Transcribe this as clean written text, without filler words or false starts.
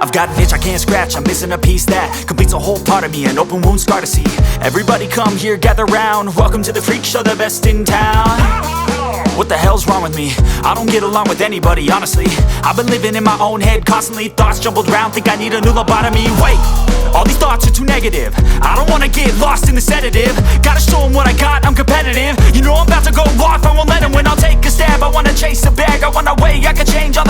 I've got an itch I can't scratch, I'm missing a piece that completes a whole part of me, an open wound scar to see. Everybody come here, gather round, welcome to the freak show, the best in town. What the hell's wrong with me? I don't get along with anybody, honestly. I've been living in my own head constantly, thoughts jumbled round, think I need a new lobotomy. Wait, all these thoughts are too negative, I don't wanna get lost in the sedative. Gotta show them what I got, I'm competitive. You know I'm about to go off, I won't let them win, I'll take a stab. I wanna chase a bag, I wanna weigh, I can change all